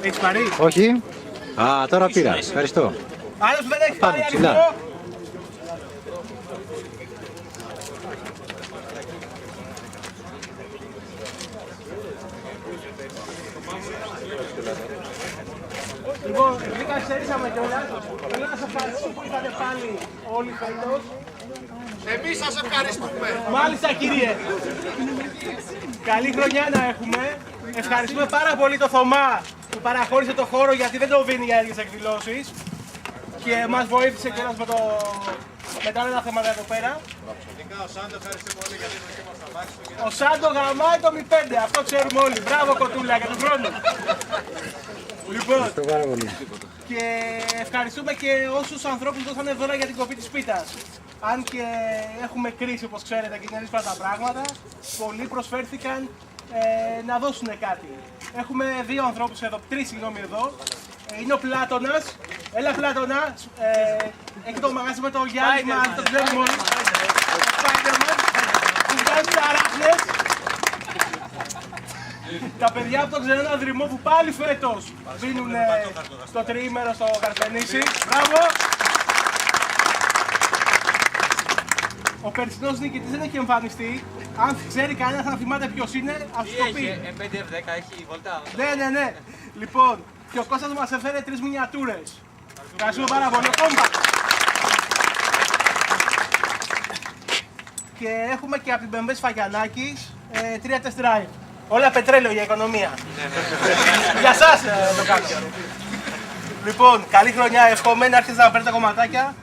Έχεις πάρει? Όχι. Α, τώρα πήρα. Ευχαριστώ. Άλλος που δεν έχει Πάνω, πάρει ψηλά. αριθμό. Λοιπόν, μην καθυστερήσαμε κιόλας. Θέλω να σας ευχαριστήσω που ήρθατε πάλι όλοι φέτος. Εμείς σας ευχαριστούμε. Μάλιστα κύριε. Καλή χρονιά να έχουμε. Ευχαριστούμε πάρα πολύ το Θωμά που παραχώρησε το χώρο γιατί δεν το δίνει για τέτοιες εκδηλώσεις. Και μας βοήθησε κιόλας με τα άλλα θέματα εδώ πέρα. Ο Σάντο ευχαριστώ πολύ γιατί μας αμάξι. Ο Σάντο γαμάει το 05, αυτό ξέρουμε όλοι. Μπράβο κοτούλα για τον χρόνο. Λοιπόν, και ευχαριστούμε και όσους ανθρώπους δώσανε δώρα για την κοπή της πίτας. Αν και έχουμε κρίση, όπως ξέρετε, και είναι δύσκολα τα πράγματα, πολλοί προσφέρθηκαν να δώσουν κάτι. Έχουμε δύο ανθρώπους εδώ, τρεις συγγνώμη εδώ. Είναι ο Πλάτωνας. Έλα Πλάτωνα, έχει το μαγαζί με το Γιάννη, αν το ξέρουμε όλοι. Που βγάζει τα αράχνες. Τα παιδιά από τον Ξενώνα Δρυμό που πάλι φέτος δίνουν στο τριήμερο στο Καρπενήσι. Μπράβο! Ο περσινός νικητής δεν έχει εμφανιστεί. Αν ξέρει κανένας να θυμάται ποιος είναι, ας το πει. Έχει M5F10, έχει βολτά. Ναι. Λοιπόν, και ο Κώστας μας έφερε 3 μινιατούρες. Ευχαριστούμε πάρα πολύ. Και έχουμε και από την BMW Σφαγιανάκης 3 test drive. Όλα πετρέλαιο για οικονομία. Για σας το κάνω. Λοιπόν, καλή χρονιά, εύχομαι να έρθετε να παίρνετε τα κομματάκια.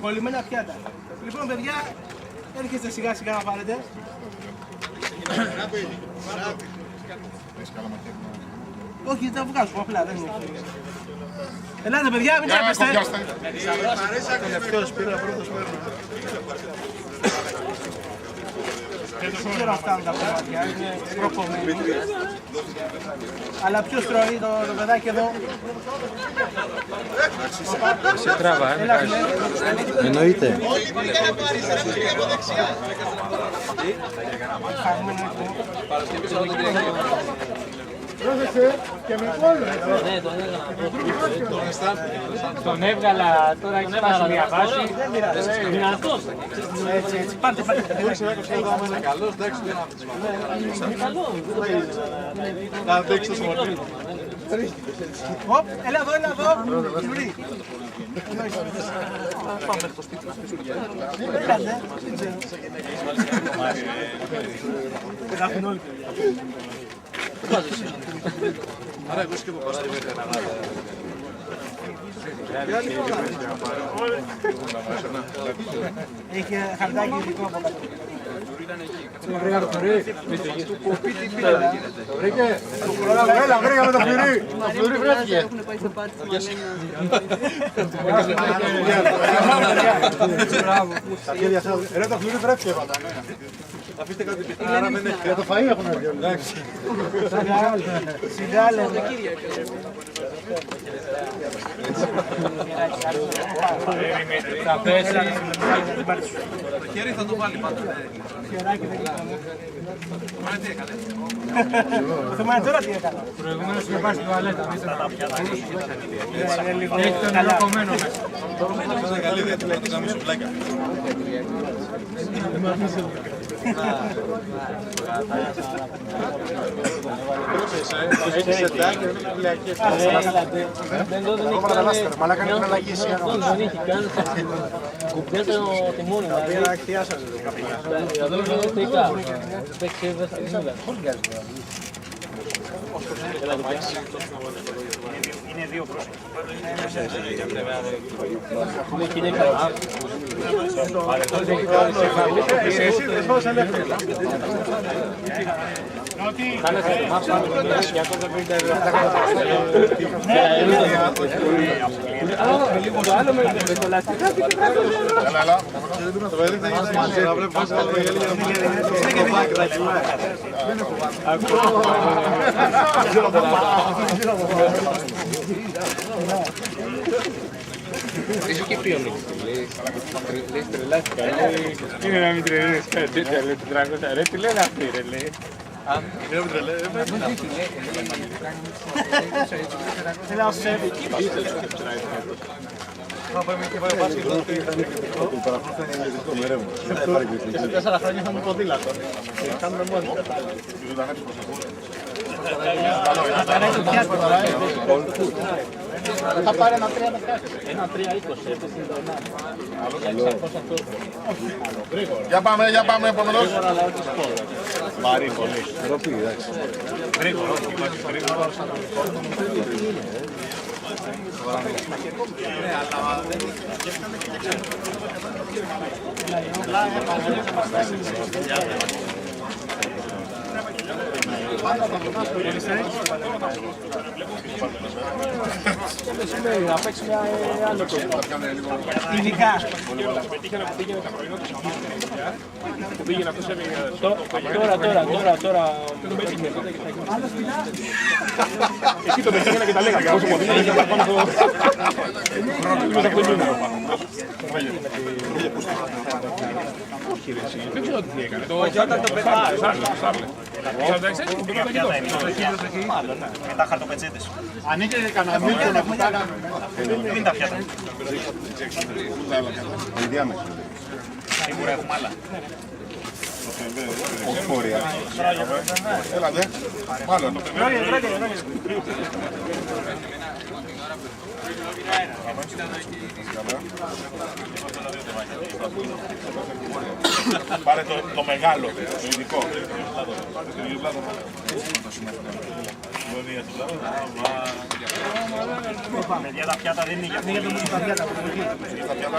Κολλημένα πιάτα. Λοιπόν, παιδιά, έρχεστε σιγά σιγά να πάρετε. Όχι, δεν τα βγάζουμε απλά, δεν είναι. Ελάτε παιδιά, μην τρέπεστε. Δεν ξέρω αυτά είναι τα κομμάτια, είναι προκομμένοι. Αλλά ποιος τρώει το παιδάκι εδώ. Σε τράβα, εννοείται. Πρόσεξε και με πόλο. Τον έβγαλα τώρα, έχει σπάσει μια βάση. Δυνατός. Έτσι, πάρτε. Καλός, εντάξει, να αντέξει το σωματείο. Έλα εδώ, Γιουρί. Πάμε στο σπίτι μας πίσω. Έλατε, δεν ξέρω. Γράφουν όλοι. Άρα εγώ σκέφω πάω στη Βέτα να βάλω. Έχει χαρτάκι ειδικό από κάτω. Το βρήκε. Έλα, βρήκαμε το φλουρί. Το φλουρί βρέθηκε. Έχουν πάει στο πάρτι του Ρε, το φλουρί βρέθηκε πάντα. Αφήστε κάτι πιθανά. Για το φαΐ έχουν έρθει. Εντάξει. Σιγά λέμε. Θα πέσει. Το χέρι θα το βάλει πάντα. Χεράκι δεν έκανε. Το θέμα είναι τώρα τι έκανα. Προηγουμένως είχε πάει στην τουαλέτα. Είναι λίγο Έχει τον καλά. νεροκομμένο μέσα. Αυτό είναι καλή ιδέα του να κάνουμε σουβλάκια. Έχεις εντάκι, είναι βιβλιακές. Μαλάκα είναι αλλαγή σήμερα. Δεν είχε καν κουμπιά το τιμόνι. Πήρα εκτιάσανε το καπηλιά. Είναι δύο πρόσωπα. Εσύ δεν φάω ελεύθερα. Λίγο το άλλο με το λαστιχάκι και κάτω. Το έδειξα γιατί μαζί θα πρέπει να βγάλει για να μην Είσαι και ποιονίκ. Λέει τρελάθηκα. Είναι να μην τρελαίνεις κάτι τέτοια. Λέει 400. Ρε τι λένε αυτοί ρε λέει. Έλα ως σέβη. Σε 4 χρόνια θα μου ποδήλατο. Κάνουμε μόνοι. Θα πάρει ένα 3-10. Ένα 3-20. Για πάμε, επόμενος. Βαρύ πολύ. Ροπή, εντάξει. Γρήγορο. Να παίξουμε άλλο κόσμο. Ειδικά. Πήγαινε αυτός έβγαινε. Τώρα. Εκεί το μεσήγαινα και τα λέγαμε. Όσο ποτέ και πάνω στο... Είμαι σε αυτό νούμερο. Δεν ξέρω τι έκανε. Το Σάρλε. Μετά χαρτοπετσέτες. Ανήκε και κανένα μίλτο να κουτάνα. Είναι τα πιάτα. Ενδιάμεση. Σίγουρα έχουμε άλλα. Οσφόρια. Έλατε. Μάλλον. Πάρε το μεγάλο, το ειδικό. Παιδιά, τα πιάτα δεν είναι για αυτό. Είναι για τα πιάτα.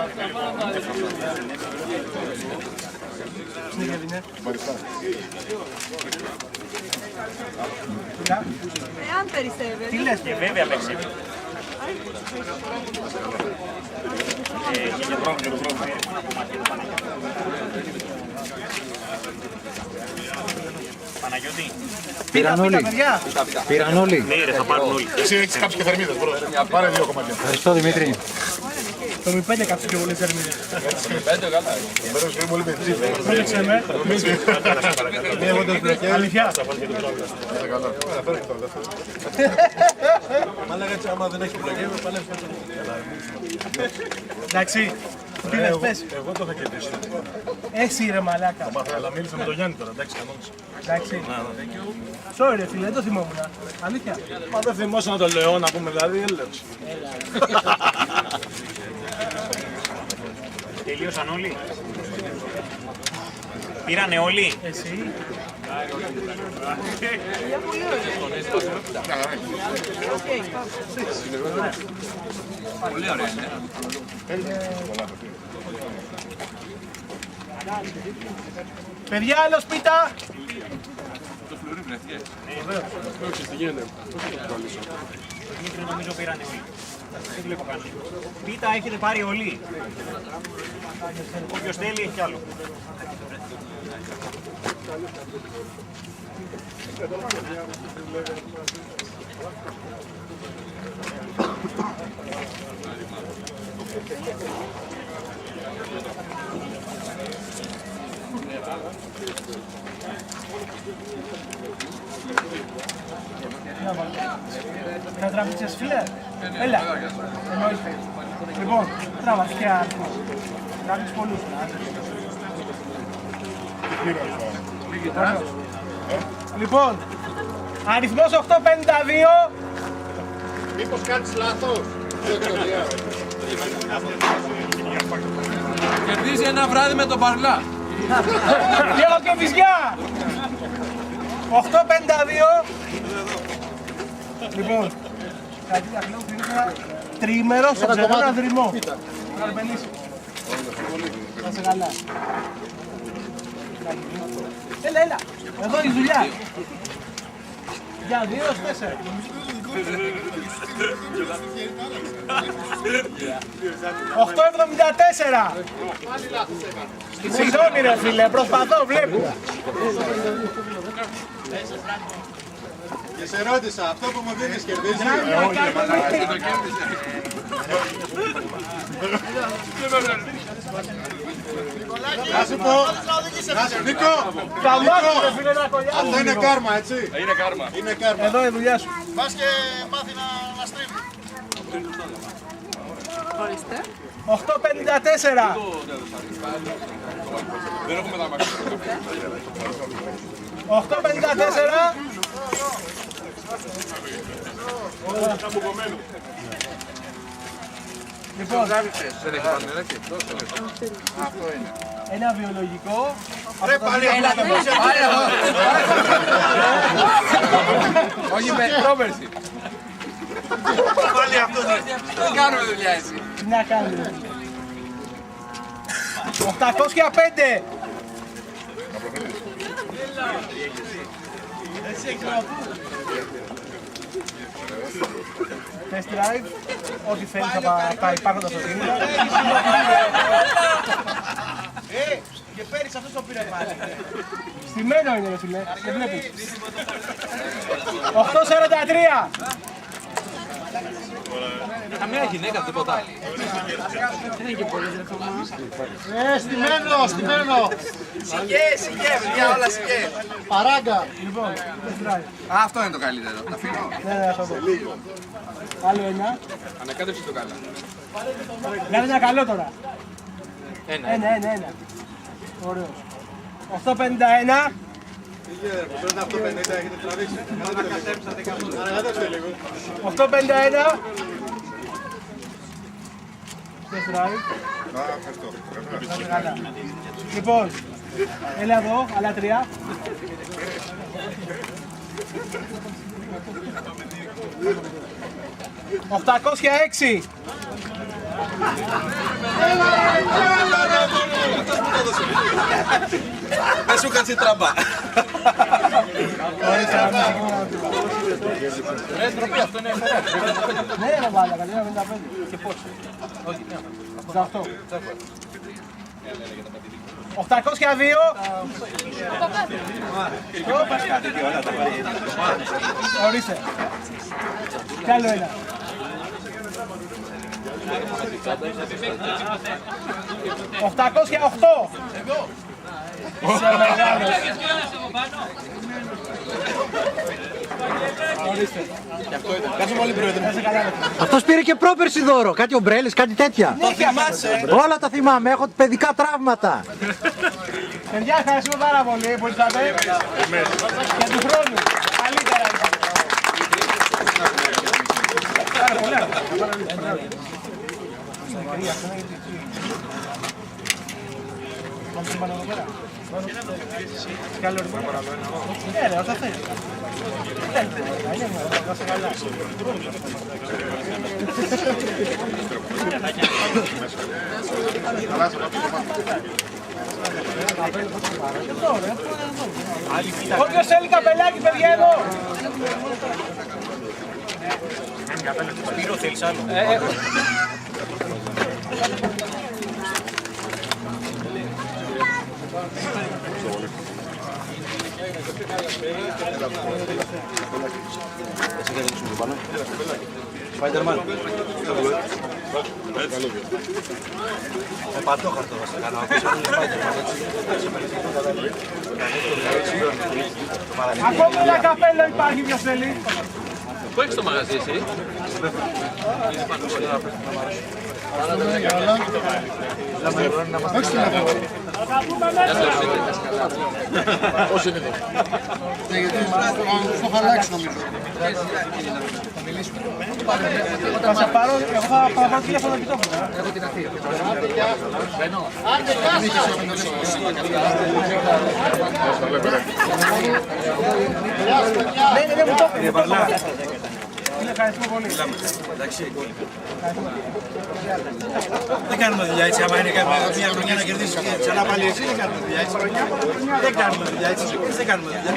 Εάν περισσεύει. Τι λες και βέβαια περισσεύει. Παναγιώτη. Πήραν όλοι. Ναι ρε, θα πάρουν όλοι. Εσύ έχεις κάποιες και θερμίδες, πάρε 2 κομμάτια. Ευχαριστώ Δημήτρη. Το μη 5 κάψε πιο πολύ θερμίδες. Μπέρος και πολύ πετσί. Πρότεξε με. Αλήθεια. Μάλακα έτσι άμα δεν έχει πλοκέ, με παλεύει. Εντάξει. Τι λες, πες. Εγώ το θα κερδίσει. Εσύ ρε μαλάκα. Αλλά μίλησα με τον Γιάννη τώρα, εντάξει, κανόνισε. Εντάξει. Sorry ρε φίλε, δεν το θυμόμουν. Αλήθεια. Μα δεν θυμόσαι να το λέω, να πούμε δηλαδή, έλεος. Τελείωσαν όλοι. Πήρανε όλοι. Εσύ. Πολύ ωραία είναι. Παιδιά, άλλο σπίτα. Δημήτρη, νομίζω πήρανε όλοι. Δεν βλέπω κανένα. Πίτα έχετε πάρει όλοι. Όποιος θέλει έχει κι άλλο. Να τραβήξεις φίλε. Έλα. Εννοείται. Λοιπόν, τραβάς και άρχο. Τραβήξεις πολλούς. Λοιπόν, αριθμός 852. Μήπως κάνεις λάθος. Κερδίζει ένα βράδυ με τον Παρλά. Λίγο και βυζιά. 852. Λοιπόν, κάτι απλό που είναι ένα τριήμερο στο ξερόνα δρυμό. Να σε καλά. Έλα. Εδώ η δουλειά. Για 2-4. $8.74. Συγγνώμη ρε φίλε, προσπαθώ, βλέπω. Και σε ρώτησα, αυτό που μου δίνεις κερδίζει. Να σου πω, Νίκο, αυτό είναι κάρμα, έτσι. Είναι κάρμα. Είναι κάρμα. Εδώ η δουλειά σου. Πας και μάθει να στρίβει. 8.54. Δεν έχουμε τα μάτια. 8.54. Λοιπόν, ένα βιολογικό. Ρε πάλι Όχι με πρόπερση. πάλι αυτό. Δεν κάνουμε δουλειά έτσι. Τι να κάνουμε. 805. Test drive, ό,τι θέλεις από τα υπάρχοντα αυτοκίνητα. Και πέρυσι αυτός το πήρε πάλι. Στημένο είναι ρε φίλε, δεν βλέπεις. 843. Καμία γυναίκα, τίποτα. Στημένο. Σιγέ, παιδιά, όλα σιγέ. Παράγκα. Λοιπόν, test drive. Αυτό είναι το καλύτερο. Τα αφήνω. Ναι, θα δω. Άλλο ένα. Ανακάτεψε το καλά. Βγάλε ένα καλό τώρα. Ένα. Ωραίος. 851. Πρώτα αυτό 50 έχετε τραβήξει. Ανακατέψατε λίγο. 851. Test drive. Καλά. Λοιπόν, έλα εδώ, άλλα 3. «806». Δεν σου κάτσει τραμπά. Ναι, ρε βάλα, καλή 55. Και πόσο. Όχι, 88. 802. Ορίστε. Κι άλλο ένα. 808. Είσαι μεγάλος. Ορίστε. Κάτσε πολύ πρόεδρε. Να σε καλά. Αυτός πήρε και πρόπερση δώρο, κάτι ομπρέλες, κάτι τέτοια. Όλα τα θυμάμαι, έχω παιδικά τραύματα. Παιδιά, ευχαριστούμε πάρα πολύ που ήρθατε. Και του χρόνου. Καλύτερα. Ναι, ρε, όσα θέλεις. Να σε καλά. Όποιος θέλει καπελάκι, παιδιά, εδώ. Σπύρο, θέλεις άλλο. Spider-Man. Με πατόχαρτο θα σε κάνω. Ακόμα ένα καπέλο υπάρχει, ποιος θέλει. Πού έχεις το μαγαζί εσύ? Όσο είναι εδώ. Στο χαλάξει νομίζω. Θα σε πάρω, εγώ θα πάρω τηλέφωνο και το έχω. Έχω την Αθήνα. Ναι, μου το έπαιρνε. Ευχαριστούμε πολύ. Δεν κάνουμε δουλειά έτσι, άμα είναι μια χρονιά να κερδίσεις και ξανά πάλι εσύ δεν κάνουμε δουλειά έτσι. Δεν κάνουμε δουλειά έτσι, δεν κάνουμε δουλειά.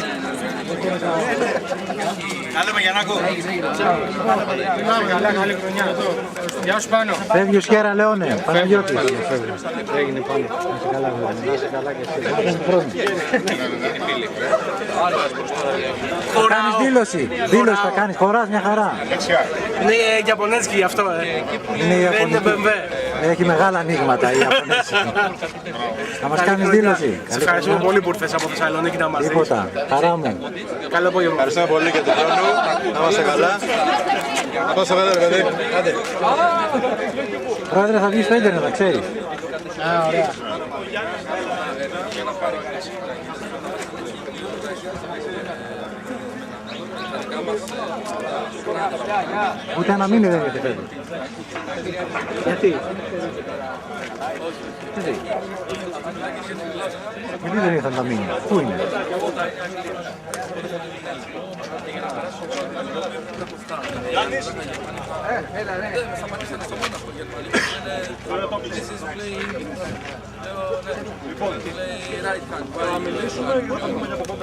Γεια σου Πάνο. Φεύγει ο Σιέρα Λεόνε, Παναγιώτης. Έγινε πάνω. Να σε καλά, βέβαια. Να σε καλά και εσύ. Δεν χρόνο. Θα κάνεις δήλωση. Δήλωση θα κάνεις. Χωράς μια χαρά. Είναι Ιαπωνέζικη γι' αυτό, Είναι Ιαπωνική. Έχει μεγάλα ανοίγματα η Ιαπωνέζικη. Θα μας κάνεις δήλωση. Σε ευχαριστούμε πολύ που ήρθες από Θεσσαλονίκη να μας δεις. Τίποτα. Χαρά μου. Καλό απόγευμα. Ευχαριστούμε πολύ για τον χρόνο. Να είμαστε καλά. Να πάω στο γάδι, ρε παιδί. Άντε. Πρόεδρε, θα βγεις στο ίντερνετ, να ξέρεις. Α, ωραία. Ούτε ένα μήνυμα δεν έχετε φέρει. Γιατί? Γιατί δεν ήρθαν τα μήνυμα. Πού είναι? Λοιπόν, θα μιλήσουμε για το